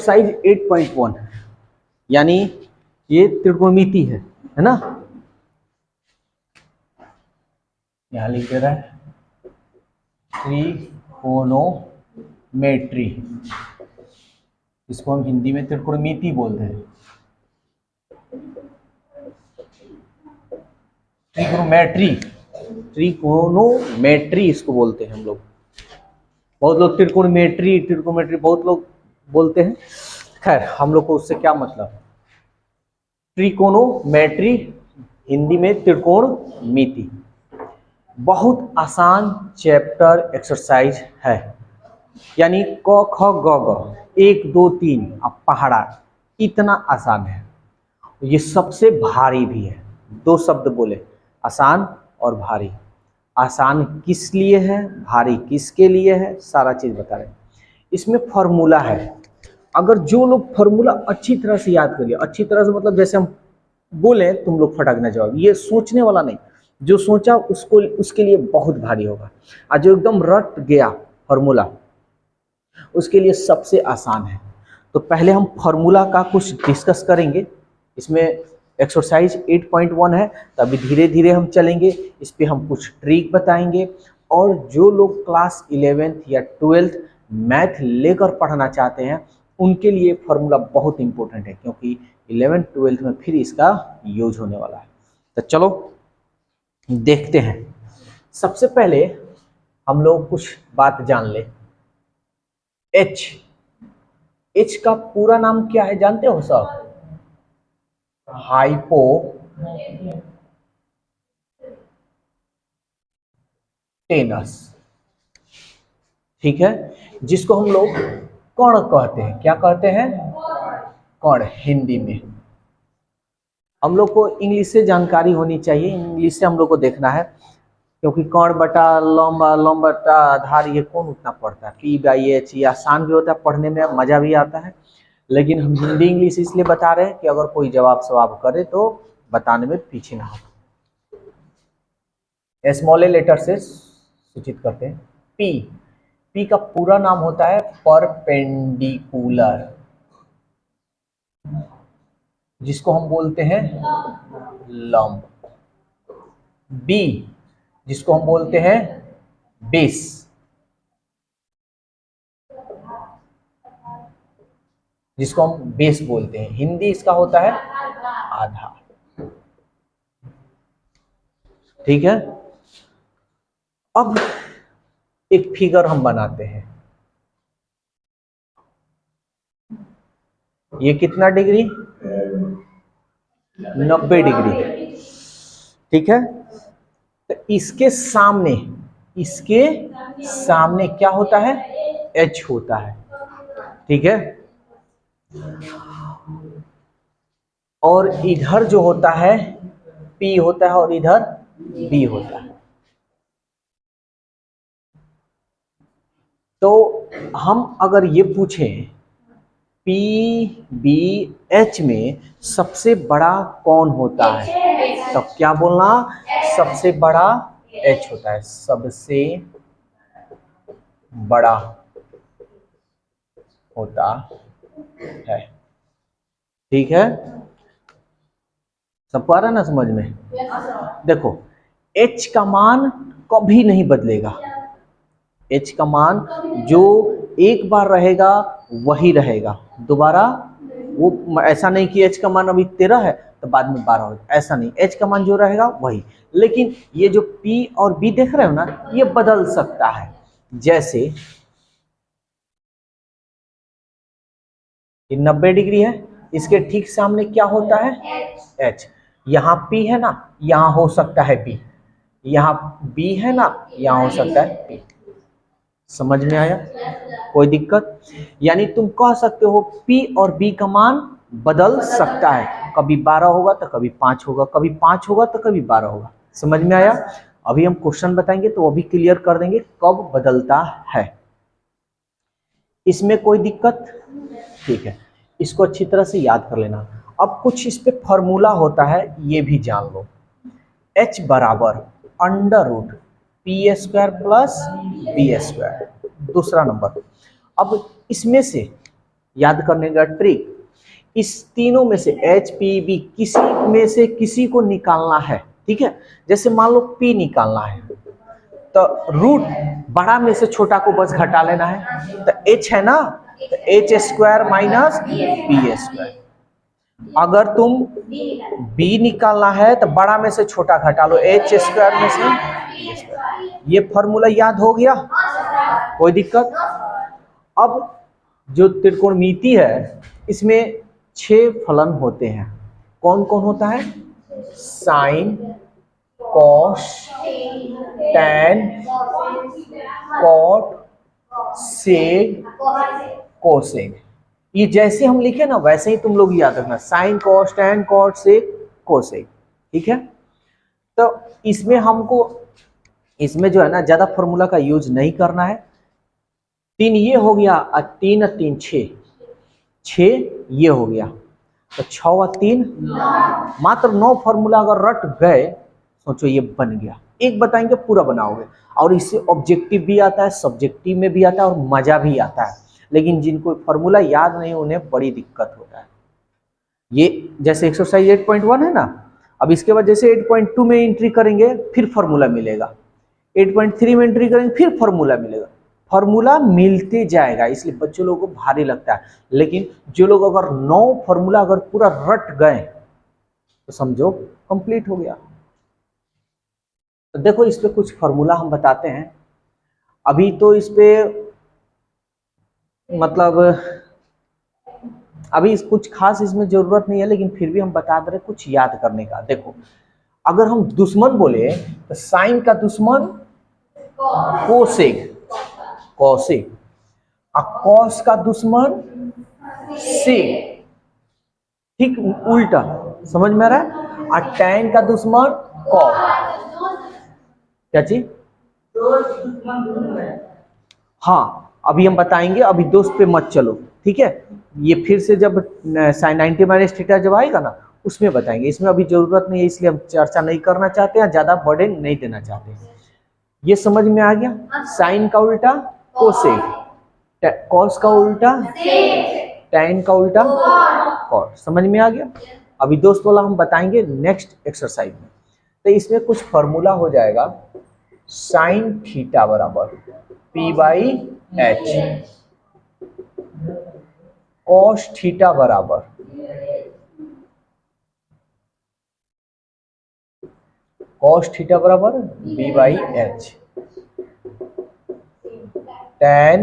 Size 8.1 यानी ये त्रिकोणमिति है ना। यहां लिख दे रहा है त्रिकोणोमेट्री, इसको हम हिंदी में त्रिकोणमिति बोलते हैं। त्रिकोणोमेट्री, त्रिकोणोमेट्री इसको बोलते हैं हम लोग। बहुत लोग त्रिकोणमेट्री त्रिकोणमेट्री बहुत लोग बोलते हैं। खैर हम लोग को उससे क्या मतलब। त्रिकोणोमेट्री हिंदी में त्रिकोणमिति, बहुत आसान चैप्टर एक्सरसाइज है। यानी क ख ग ग 1 2 3 अब पहाड़ा इतना आसान है। ये सबसे भारी भी है। 2 शब्द बोले, आसान और भारी। आसान किस लिए है, भारी किसके लिए है, सारा चीज बता रहे हैं। इसमें फॉर्मूला है। अगर जो लोग फॉर्मूला अच्छी तरह से याद करिए, अच्छी तरह से मतलब जैसे हम बोले तुम लोग फटाक ना जवाब, ये सोचने वाला नहीं। जो सोचा उसको उसके लिए बहुत भारी होगा, और जो एकदम रट गया फॉर्मूला उसके लिए सबसे आसान है। तो पहले हम फॉर्मूला का कुछ डिस्कस करेंगे। इसमें एक्सरसाइज 8.1 है, तो अभी धीरे धीरे हम चलेंगे। इस पे हम कुछ ट्रिक बताएंगे। और जो लोग क्लास 11th या 12th मैथ लेकर पढ़ना चाहते हैं उनके लिए फॉर्मूला बहुत इंपॉर्टेंट है, क्योंकि 11th 12th में फिर इसका यूज होने वाला है। तो चलो देखते हैं। सबसे पहले हम लोग कुछ बात जान ले। एच का पूरा नाम क्या है जानते हो सब? हाइपोटेनस, ठीक है, जिसको हम लोग कण कहते हैं। क्या कहते हैं? कण हिंदी में। हम लोग को इंग्लिश से जानकारी होनी चाहिए, इंग्लिश से हम लोग को देखना है, क्योंकि कण बटा लंबा, लंब बटा आधार, ये कौन उतना पढ़ता है। P/H ये आसान भी होता है, पढ़ने में मजा भी आता है। लेकिन हम हिंदी इंग्लिश इसलिए बता रहे हैं कि अगर कोई जवाब सवाब करे तो बताने में पीछे ना हो। स्मॉल ए लेटर से सूचित करते हैं। पी का पूरा नाम होता है परपेंडिकुलर, जिसको हम बोलते हैं लंब। बी जिसको हम बोलते हैं बेस, जिसको हम बेस बोलते हैं। हिंदी इसका होता है आधार, ठीक है। अब एक फिगर हम बनाते हैं। ये कितना डिग्री? 90 डिग्री, ठीक है। तो इसके सामने क्या होता है? H होता है, ठीक है। और इधर जो होता है P होता है और इधर B होता है। तो हम अगर ये पूछें PBH में सबसे बड़ा कौन होता है, तब क्या बोलना? सबसे बड़ा H होता है, सबसे बड़ा होता है, ठीक है। सबको आ रहा है ना समझ में? देखो H का मान कभी नहीं बदलेगा। H का मान जो एक बार रहेगा वही रहेगा, दोबारा वो ऐसा नहीं कि H का मान अभी 13 है तो बाद में 12 हो, ऐसा नहीं। H का मान जो रहेगा वही। लेकिन ये जो P और B देख रहे हो ना, ये बदल सकता है। जैसे ये 90 डिग्री है, इसके ठीक सामने क्या होता है? H। यहाँ P है ना, यहाँ हो सकता है B। यहाँ B है ना, यहाँ हो सकता है P। समझ में आया? कोई दिक्कत? यानी तुम कह सकते हो P और B का मान बदल सकता है, कभी 12 होगा तो कभी 5 होगा, कभी 5 होगा तो कभी 12 होगा। समझ में आया? अभी हम क्वेश्चन बताएंगे तो वो भी क्लियर कर देंगे कब बदलता है। इसमें कोई दिक्कत? ठीक है, इसको अच्छी तरह से याद कर लेना। अब कुछ इस पे फॉर्मूला होता है, ये भी जान लो। H बराबर √P² + B², दूसरा नंबर। अब इसमें से याद करने का ट्रिक, इस तीनों में से एच पी बी किसी में से किसी को निकालना है, ठीक है। जैसे मान लो पी निकालना है तो रूट बड़ा में से छोटा को बस घटा लेना है, तो एच है ना, तो H square minus B square. अगर तुम बी निकालना है तो बड़ा में से छोटा घटा लो, एच स्क्वायर में से बी स्क्वायर। ये फॉर्मूला याद हो गया, कोई दिक्कत? अब जो त्रिकोणमिति है इसमें 6 फलन होते हैं। कौन कौन होता है? साइन, कॉस, टैन, कॉट, सेक, कोसेक। ये जैसे हम लिखे ना वैसे ही तुम लोग याद रखना, साइन, कॉस, टैन, कॉट, सेक, कोसेक, ठीक है। तो इसमें हमको इसमें जो है ना ज्यादा फॉर्मूला का यूज नहीं करना है। 3 ये हो गया और 3 और 3 6, 6 ये हो गया, तो 6 और 3 मात्र 9 फॉर्मूला अगर रट गए, सोचो ये बन गया। एक बताएंगे पूरा बनाओगे, और इससे ऑब्जेक्टिव भी आता है, सब्जेक्टिव में भी आता है और मजा भी आता है। लेकिन जिनको फॉर्मूला याद नहीं उन्हें बड़ी दिक्कत होता है। ये जैसे एक्सरसाइज 8.1 है ना, अब इसके बाद जैसे 8.2 में एंट्री करेंगे फिर फॉर्मूला मिलेगा, 8.3 में एंट्री करेंगे फिर फॉर्मूला मिलेगा, फॉर्मूला मिलते जाएगा, इसलिए बच्चों लोगों को भारी लगता है। लेकिन जो लोग अगर 9 फॉर्मूला अगर पूरा रट गए तो समझो कंप्लीट हो गया। तो देखो इस पे कुछ फॉर्मूला हम बताते हैं। अभी तो इस पे मतलब अभी कुछ खास इसमें जरूरत नहीं है, लेकिन फिर भी हम बता दे रहे कुछ याद करने का। देखो अगर हम दुश्मन बोले तो साइन का दुश्मन कोसेक, कौशिक, और कॉस का दुश्मन सेक, ठीक उल्टा, समझ में आ रहा है। और टैन का दुश्मन कॉस, क्या चीज? हाँ अभी हम बताएंगे, अभी दोस्त पे मत चलो, ठीक है। ये फिर से जब साइन 90 माइनस थीटा जब आएगा ना उसमें बताएंगे, इसमें अभी जरूरत नहीं है इसलिए हम चर्चा नहीं करना चाहते हैं, ज्यादा बर्डन नहीं देना चाहते हैं। ये समझ में आ गया? साइन का उल्टा कोसेक, कॉस का उल्टा टैन का उल्टा कॉट, समझ में आ गया। अभी दोस्त वाला हम बताएंगे नेक्स्ट एक्सरसाइज में। तो इसमें कुछ फॉर्मूला हो जाएगा, साइन थीटा बराबर P by H, cos theta बराबर B by H, tan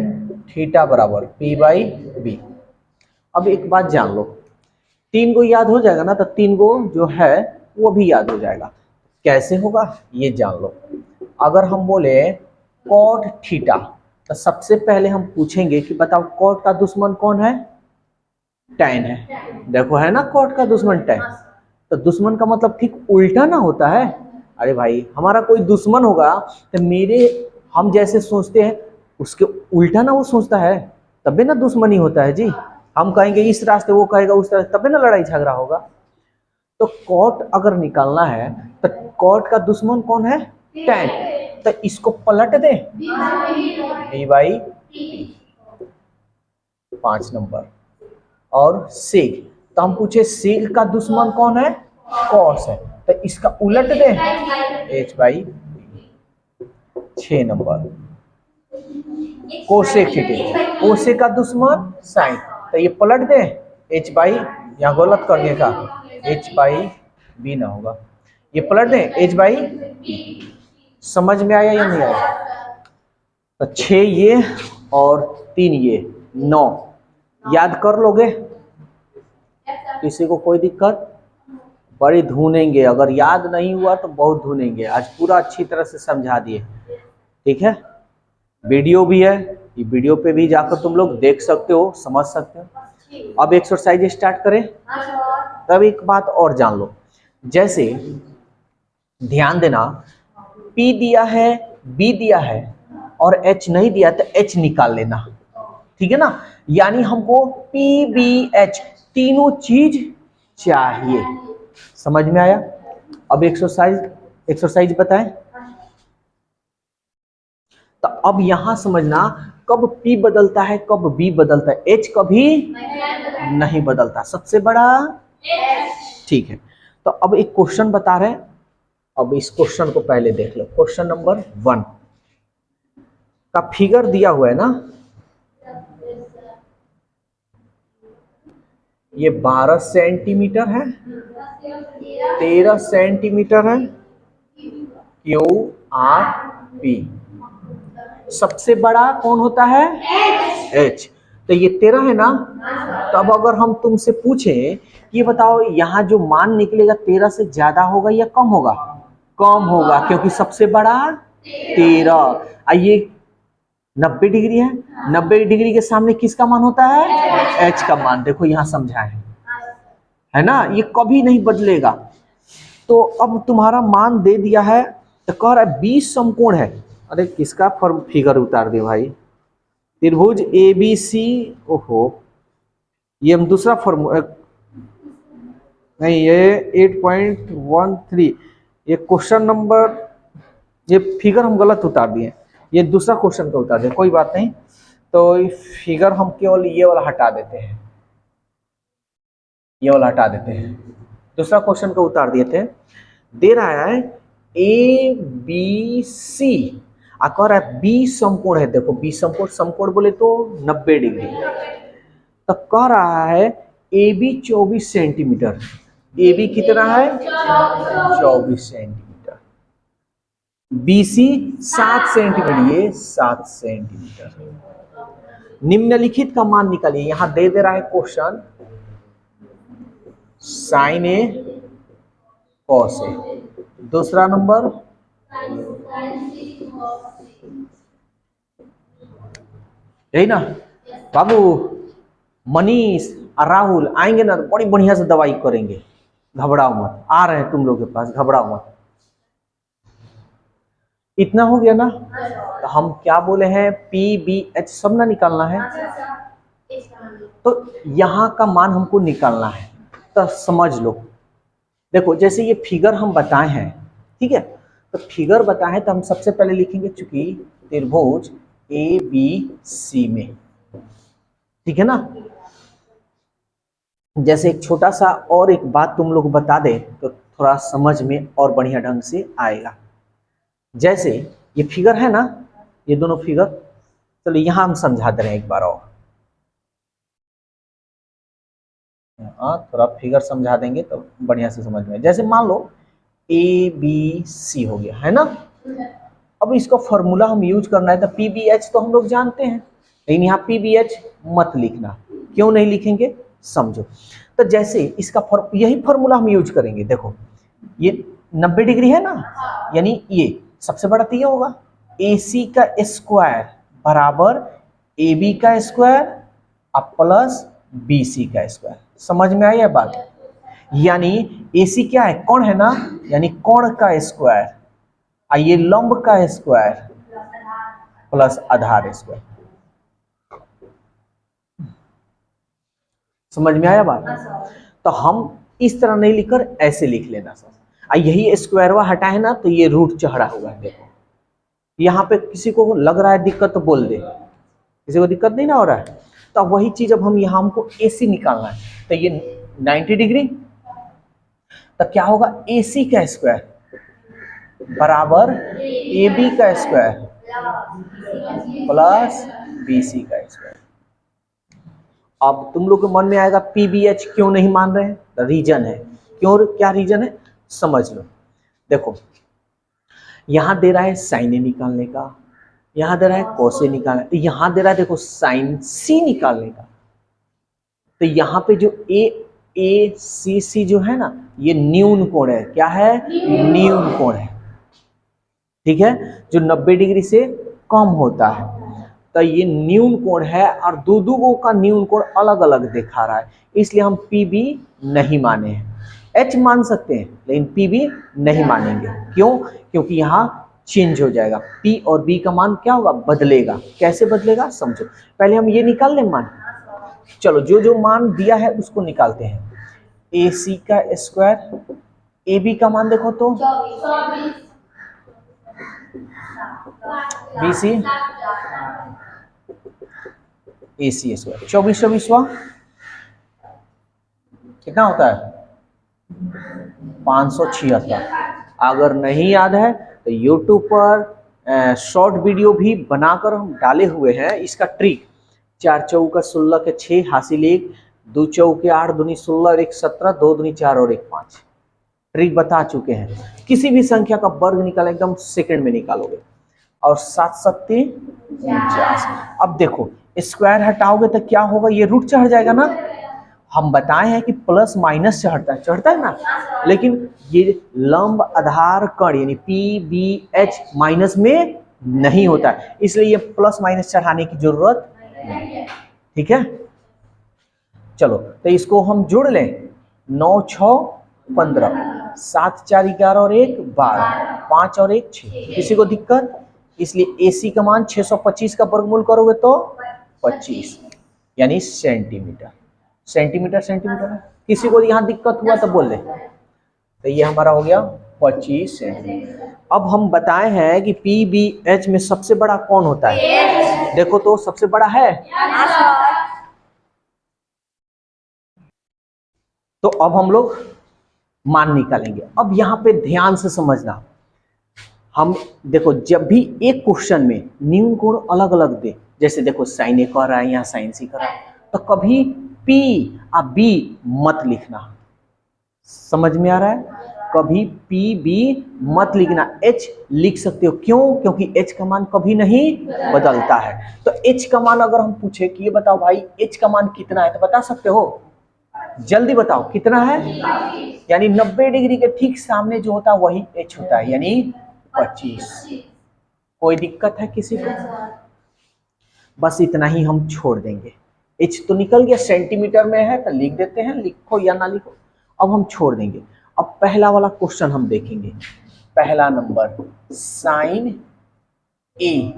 theta बराबर पी बाई बी। अब एक बात जान लो, 3 को याद हो जाएगा ना तो 3 को जो है वो भी याद हो जाएगा। कैसे होगा ये जान लो। अगर हम बोले कॉट थीटा तो सबसे पहले हम पूछेंगे कि बताओ कॉट का दुश्मन कौन है? टैन है। देखो है ना कॉट का दुश्मन टैन, तो दुश्मन का मतलब ठीक उल्टा ना होता है। अरे भाई हमारा कोई दुश्मन होगा तो मेरे हम जैसे सोचते हैं उसके उल्टा ना वो सोचता है, तबे ना दुश्मनी होता है जी। हम कहेंगे इस रास्ते, वो कहेगा उस रास्ते, तबे ना लड़ाई झगड़ा होगा। तो कॉट अगर निकालना है तो कॉट का दुश्मन कौन है? टैन, तो इसको पलट दे बी बाई 5 नंबर। और सेक, तो हम पूछे सेक का दुश्मन कौन है? कॉस है, तो इसका उलट दे H by 6 number. Cosec theta, cosec का दुश्मन साइन, तो ये पलट दे एच बाई, यहाँ गलत कर दिया का, एच बाई बी ना होगा, ये पलट दे एच बाई। समझ में आया या नहीं आया? तो 6 ये और 3 ये 9 याद कर लोगे? किसी को कोई दिक्कत? बड़ी धुनेंगे, अगर याद नहीं हुआ तो बहुत धुनेंगे। आज पूरा अच्छी तरह से समझा दिए, ठीक है। वीडियो भी है, ये वीडियो पे भी जाकर तुम लोग देख सकते हो, समझ सकते हो। अब एक्सरसाइज स्टार्ट करें। तब एक बात और जान लो, जैसे ध्यान देना, P दिया है, B दिया है और H नहीं दिया तो H निकाल लेना, ठीक है ना। यानी हमको P B H तीनों चीज चाहिए। समझ में आया? अब एक्सरसाइज बताएं। तो अब यहां समझना, कब P बदलता है, कब B बदलता है, H कभी नहीं बदलता, सबसे बड़ा। ठीक है, तो अब एक क्वेश्चन बता रहे हैं, अब इस क्वेश्चन को पहले देख लो। क्वेश्चन नंबर 1 का फिगर दिया हुआ है ना, ये 12 सेंटीमीटर है, 13 सेंटीमीटर है, QRP। सबसे बड़ा कौन होता है? H। तो ये 13 है ना, तब अगर हम तुमसे पूछें कि बताओ यहाँ जो मान निकलेगा 13 से ज्यादा होगा या कम होगा? कम होगा, क्योंकि सबसे बड़ा 13। आइए 90 डिग्री है, 90 डिग्री के सामने किसका मान होता है? H का मान। देखो यहाँ समझाए है ना, ये कभी नहीं बदलेगा। तो अब तुम्हारा मान दे दिया है, तो कह रहा है 20 समकोण है। अरे किसका फॉर्म फिगर उतार दे भाई, त्रिभुज ABC। ओहो, ये हम दूसरा फॉर्मूला नहीं, ये 8.13, ये क्वेश्चन नंबर, ये फिगर हम गलत उतार दिए, ये दूसरा क्वेश्चन का उतार दिए, कोई बात नहीं। तो फिगर हम केवल ये वाला हटा देते हैं, ये वाला हटा देते हैं, दूसरा क्वेश्चन का उतार दिए थे। दे रहा है ABC, कह रहा है 20 समकोण है। देखो 20 समकोण, समकोण बोले तो 90 डिग्री। तो कह रहा है AB 24 सेंटीमीटर। AB कितना है? 24 सेंटीमीटर। BC 7 सेंटीमीटर, ये 7 सेंटीमीटर। निम्नलिखित का मान निकालिए। यहां दे रहा है question sign A cos A। दूसरा नंबर यही ना बाबू, मनीष और राहुल आएंगे ना, बड़ी बढ़िया से दवाई करेंगे, घबराओ मत, आ रहे हैं तुम लोग के पास, घबराओ मत। इतना हो गया ना, तो हम क्या बोले हैं, PBH सब ना निकालना है, तो यहाँ का मान हमको निकालना है। तो समझ लो, देखो जैसे ये फिगर हम बताए हैं, ठीक है, तो फिगर बताए हैं तो हम सबसे पहले लिखेंगे, चूंकि त्रिभुज ABC में, ठीक है ना। जैसे एक छोटा सा और एक बात तुम लोग बता दें तो थोड़ा समझ में और बढ़िया ढंग से आएगा। जैसे ये फिगर है ना, ये दोनों फिगर, चलो यहां हम समझा दे रहे हैं एक बार और। थोड़ा फिगर समझा देंगे तो बढ़िया से समझ में। जैसे मान लो ABC हो गया है ना, अब इसका फॉर्मूला हम यूज करना है, तो PBH तो हम लोग जानते हैं, लेकिन यहाँ PBH मत लिखना। क्यों नहीं लिखेंगे, समझो। तो जैसे इसका यही फॉर्मूला हम यूज करेंगे। देखो ये 90 डिग्री है ना, यानी ये सबसे बड़ा तो ये होगा, AC का स्क्वायर बराबर AB का स्क्वायर प्लस BC का स्क्वायर। समझ में आई है बात? यानी AC क्या है, कोण है ना, यानी कोण का स्क्वायर, ये लंब का स्क्वायर प्लस आधार स्क्वायर। समझ में आया बात? तो हम इस तरह नहीं लिखकर ऐसे लिख लेना सर। यही स्क्वायरवा हटा है ना, तो ये रूट चढ़ा हुआ है। देखो यहाँ पे किसी को लग रहा है दिक्कत तो बोल दे, किसी को दिक्कत नहीं ना हो रहा है। तो वही चीज अब हम यहाँ, हमको AC निकालना है, तो ये 90 डिग्री, तो क्या होगा, AC का स्क्वायर बराबर AB का स्क्वायर प्लस BC का स्क्वायर। अब तुम लोग के मन में आएगा PBH क्यों नहीं मान रहे हैं, रीजन है। क्यों, क्या रीजन है, समझ लो। देखो यहां दे रहा है साइन A निकालने का, यहां दे रहा है कॉस A निकालने, तो यहां दे रहा है देखो साइन C निकालने का। तो यहाँ पे जो AACC जो है ना, ये न्यून कोण है। क्या है, न्यून कोण है, ठीक है, जो 90 डिग्री से कम होता है। तो ये न्यून कोण है, और दो का न्यून कोण अलग अलग दिखा रहा है, इसलिए हम PB नहीं माने हैं। H मान सकते हैं लेकिन PB नहीं मानेंगे। क्यों, क्योंकि यहाँ चेंज हो जाएगा, P और B का मान क्या होगा, बदलेगा। कैसे बदलेगा समझो, पहले हम ये निकाल लें मान। चलो जो जो मान दिया है उसको निकालते हैं। AC का स्क्वायर, AB का मान देखो तो BC AC स्क्वायर। 24/24 कितना होता है? 576। अगर नहीं याद है तो यूट्यूब पर शॉर्ट वीडियो भी बनाकर हम डाले हुए हैं इसका ट्रिक। 4 चौका 16 के 6 हासिल 1, 2 चौके 8 दूनी 16 और 1 17, 2 दूनी 4 और 1 5। ट्रिक बता चुके हैं। किसी भी संख्या का वर्ग निकाला एकदम सेकंड में निकालोगे। और 7 सत्ती 49। अब देखो स्क्वायर हटाओगे तो क्या होगा? ये रूट चढ़ जाएगा ना। हम बताए हैं कि प्लस माइनस चढ़ता है ना, लेकिन ये लंब आधार कण यानी PBH माइनस में नहीं होता है, इसलिए ये प्लस माइनस चढ़ाने की जरूरत नहीं है। ठीक है, चलो तो इसको हम जोड़ लें। 9 6 15, 7 4 11 और 1 12, 5 और 1 6। किसी को दिक्कत? इसलिए AC का मान 625 का वर्गमूल करोगे तो 25 यानी सेंटीमीटर। सेंटीमीटर सेंटीमीटर है। किसी को यहाँ दिक्कत हुआ तो बोल दे। तो ये हमारा हो गया 25 सेंटीमीटर। अब हम बताए हैं कि PBH में सबसे बड़ा कौन होता है? देखो तो सबसे बड़ा है। तो अब हम लोग मान निकालेंगे। अब यहाँ पे ध्यान से समझना। हम देखो जब भी एक क्वेश्चन में न्यून कोण अलग अलग दे, जैसे देखो साइन ए कर रहा है, यहाँ साइन सी कर रहा है, तो कभी P और B मत लिखना। समझ में आ रहा है? कभी PB मत लिखना, H लिख सकते हो। क्यों? क्योंकि H का मान कभी नहीं बदलता है। तो H का मान अगर हम पूछे कि ये बताओ भाई H का मान कितना है, तो बता सकते हो? जल्दी बताओ कितना है? यानी 90 डिग्री के ठीक सामने जो होता है वही H होता है, यानी 25। कोई दिक्कत है किसी को? बस इतना ही हम छोड़ देंगे। H तो निकल गया, सेंटीमीटर में है तो लिख देते हैं, लिखो या ना लिखो। अब हम छोड़ देंगे। अब पहला वाला क्वेश्चन हम देखेंगे। पहला नंबर साइन A।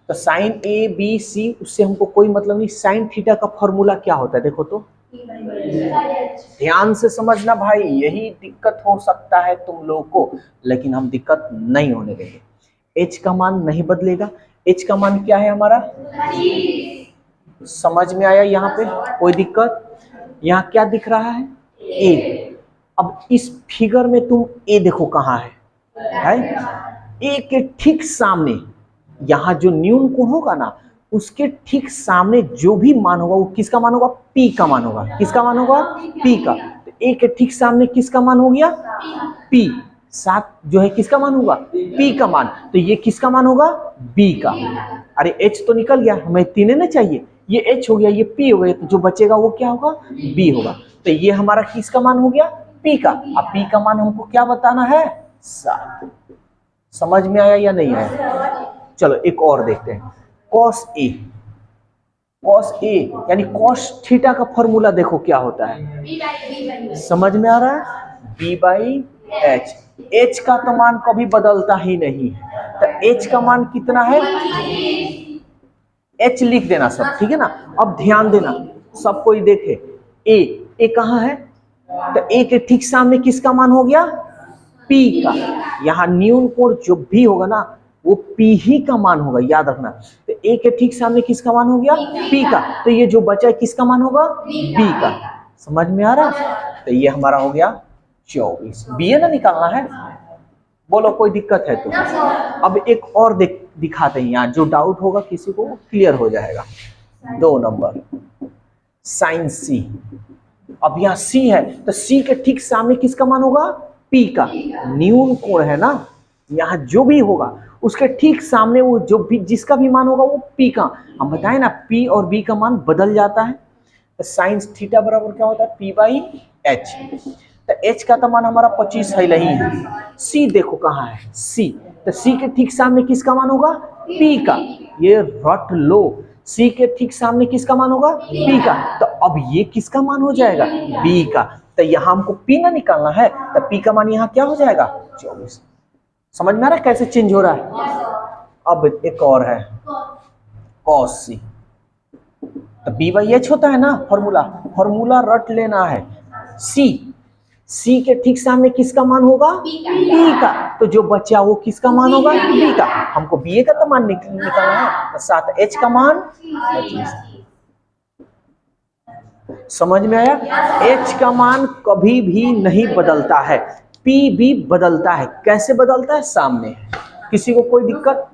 तो साइन ABC उससे हमको कोई मतलब नहीं। साइन थीटा का फॉर्मूला क्या होता है? देखो तो ध्यान से समझना भाई, यही दिक्कत हो सकता है तुम लोग को, लेकिन हम दिक्कत नहीं होने देंगे। H का मान नहीं बदलेगा। H का मान क्या है हमारा? समझ में आया? यहाँ पे कोई दिक्कत? यहाँ क्या दिख रहा है? A। अब इस फिगर में तुम A देखो कहाँ है? A के ठीक सामने यहाँ जो न्यून कोण होगा ना, उसके ठीक सामने जो भी मान होगा वो किसका मान होगा? P का मान होगा। किसका मान होगा? P का। तो A के ठीक सामने किसका मान हो गया? P। 7 जो है किसका मान होगा? P का मान। तो ये किसका मान होगा? B का। अरे H तो निकल गया, हमें 3 ना चाहिए। ये H हो गया, ये P हो गया, तो जो बचेगा वो क्या होगा? B होगा। तो ये हमारा किसका मान हो गया? P का। अब P का मान हमको क्या बताना है? 7। समझ में आया या नहीं आया? चलो एक और देखते हैं। Cos A। कॉस A यानी कॉस थीटा का फॉर्मूला देखो क्या होता है? समझ में आ रहा है? B/H। H का तो मान कभी बदलता ही नहीं है। तो H का मान कितना है? H लिख देना सब, ठीक है ना। अब ध्यान देना, सब कोई देखे। A कहाँ है? तो A के ठीक सामने किसका मान हो गया? P का। यहाँ न्यून कोण जो भी होगा ना वो P ही का मान होगा, याद रखना। तो A के ठीक सामने किसका मान हो गया? P का। तो ये जो बचा है किसका मान होगा? B का। समझ में आ रहा है? तो ये हमारा हो गया 24। B ना निकालना है। बोलो कोई दिक्कत है तो? अब एक और दिखाते हैं, यहाँ जो डाउट होगा किसी को क्लियर हो जाएगा। 2 नंबर साइन C। अब यहाँ C है तो C के ठीक सामने किसका मान होगा? P का। न्यून कोण है ना, यहाँ जो भी होगा उसके ठीक सामने वो जो भी जिसका भी मान होगा वो P का। हम बताए ना P और B का मान बदल जाता है। तो साइन थीटा बराबर क्या होता है? P/H। तो H का तो मान हमारा 25 है नहीं है। C देखो कहाँ है? C। तो C के ठीक सामने किसका मान होगा? P का। ये रट लो, C के ठीक सामने किसका मान होगा? P का। तो अब ये किसका मान हो जाएगा? B का। तो यहाँ हमको P ना निकालना है, तो P का मान यहाँ क्या हो जाएगा? 24। समझ में आ रहा है कैसे चेंज हो रहा है? अब एक और है cos C। तो B/H होता है ना फॉर्मूला, फॉर्मूला रट लेना है। C सी के ठीक सामने किसका मान होगा? बी का। तो जो बच्चा वो किसका मान होगा? बी का। हमको बी ए का तो मान निकालना है, तो साथ एच का मान 25। समझ में आया? एच का मान कभी भी नहीं बदलता है, पी भी बदलता है। कैसे बदलता है? सामने। किसी को कोई दिक्कत?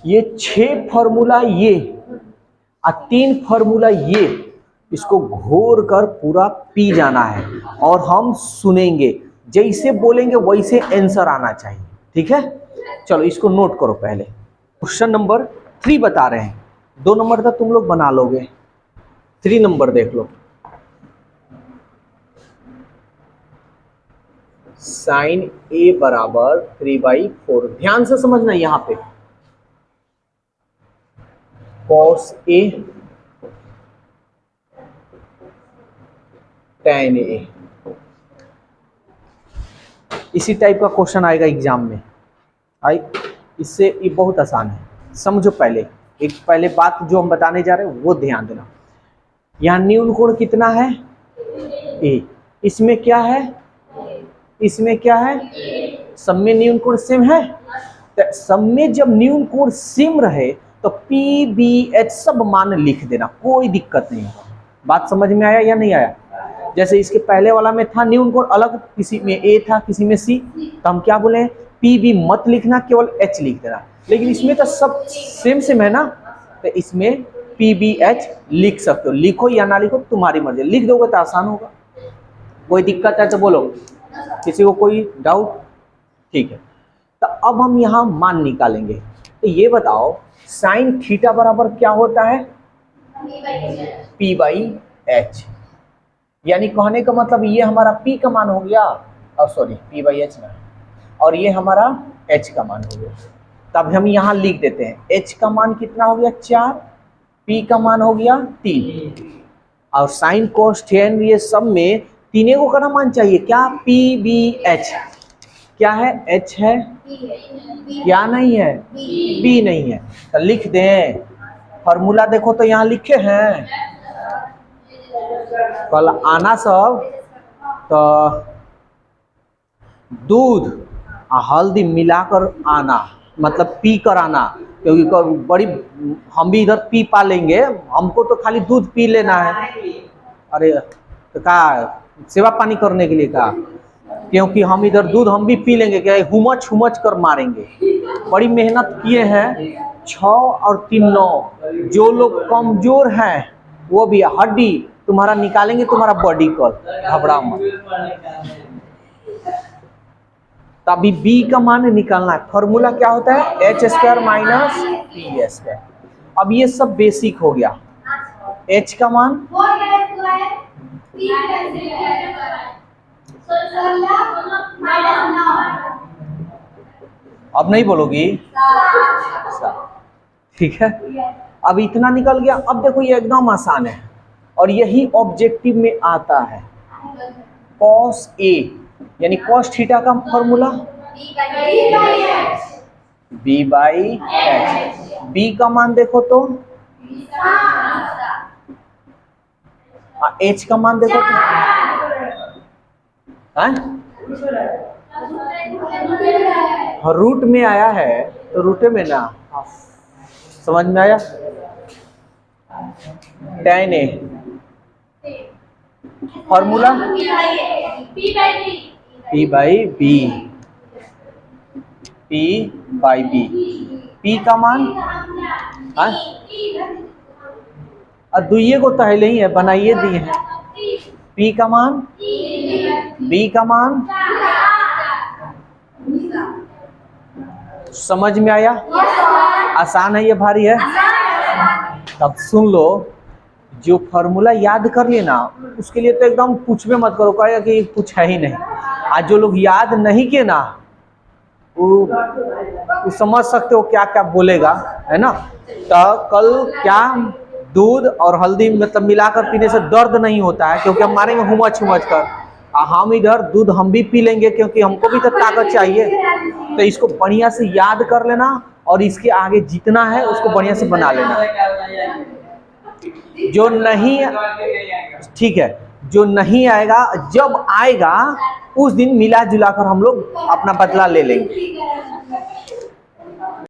ये 6 फॉर्मूला ये और 3 फॉर्मूला ये, इसको घोर कर पूरा पी जाना है और हम सुनेंगे, जैसे बोलेंगे वैसे आंसर आना चाहिए। ठीक है, चलो इसको नोट करो। पहले क्वेश्चन नंबर 3 बता रहे हैं, 2 नंबर तक तुम लोग बना लोगे, 3 नंबर देख लो। साइन ए बराबर 3/4। ध्यान से समझना, यहां पे कॉस ए tan ए, इसी टाइप का क्वेश्चन आएगा एग्जाम में। आई, इससे ये बहुत आसान है, समझो। पहले पहले बात जो हम बताने जा रहे हैं वो ध्यान देना। यहाँ न्यून कोण कितना है? ए। इसमें क्या है? इसमें क्या है? सब में न्यून कोण सेम है। तो सब में जब न्यून कोण सेम रहे तो पी बी एच सब मान लिख देना, कोई दिक्कत नहीं होगा। बात समझ में आया या नहीं आया? जैसे इसके पहले वाला में था न्यून कोण अलग, किसी में ए था किसी में सी, तो हम क्या बोले? पी बी मत लिखना, केवल एच लिख देना। लेकिन इसमें तो सब सेम सेम है ना, तो इसमें पी बी एच लिख सकते हो। लिखो या ना लिखो तुम्हारी मर्जी, लिख दोगे तो आसान होगा। कोई दिक्कत है तो बोलो, किसी को कोई डाउट? ठीक है, तो अब हम यहाँ मान निकालेंगे। तो ये बताओ साइन थीटा बराबर क्या होता है? P by H. यानी कहने का मतलब ये हमारा पी का मान हो गया, और सॉरी पी बाई एच ना, और ये हमारा एच का मान हो गया। तब हम यहाँ लिख देते हैं एच का मान कितना हो गया? 4, पी का मान हो गया 3, और साइन कोस टेन ये सब में तीनों को का मान चाहिए क्या? P B H. क्या है? एच है, क्या नहीं है? बी नहीं है। तो लिख दें, फॉर्मूला देखो तो यहाँ लिखे हैं, कल आना सब तो दूध और हल्दी मिलाकर आना, मतलब पी कर आना, क्योंकि बड़ी हम भी इधर पी पा लेंगे, हमको तो खाली दूध पी लेना है। अरे तो कहा सेवा पानी करने के लिए कहा, क्योंकि हम इधर दूध हम भी पी लेंगे, क्या हुमच हुमच कर मारेंगे। बड़ी मेहनत किए हैं, 6 और 3 9। जो लोग कमजोर हैं वो भी हड्डी तुम्हारा निकालेंगे, तुम्हारा बॉडी कॉल, घबरा मत। तभी बी का मान निकालना है। फॉर्मूला क्या होता है? H square minus P square. अब ये सब बेसिक हो गया। एच का मान अब नहीं बोलोगी? ठीक है, अब इतना निकल गया। अब देखो ये एकदम आसान है और यही ऑब्जेक्टिव में आता है। कॉस ए यानी कॉस थीटा का formula B by H. B का मान देखो तो, एच का मान देखो तो, रूट में आया है तो रूट में ना, समझ में आया? tan A formula P by B, P by B. P का मान और दुइये को पहले ही है बनाइए दिए हैं। पी का मान, बी का मान, समझ में आया? आसान है ये भारी है? तब सुन लो, जो फॉर्मूला याद कर लिए ना उसके लिए तो एकदम पूछ में मत करो, कहेगा कि कुछ है ही नहीं। आज जो लोग याद नहीं किए ना वो समझ सकते हो क्या क्या बोलेगा, है ना? तो कल क्या दूध और हल्दी मतलब मिलाकर पीने से दर्द नहीं होता है, क्योंकि हम मारेंगे हुमच हुमच कर। हम इधर दूध हम भी पी लेंगे क्योंकि हमको भी तो ताकत चाहिए। तो इसको बढ़िया से याद कर लेना और इसके आगे जितना है उसको बढ़िया से बना लेना। जो नहीं, ठीक है, जो नहीं आएगा, जब आएगा उस दिन मिला जुला कर हम लोग अपना बदला ले लेंगे।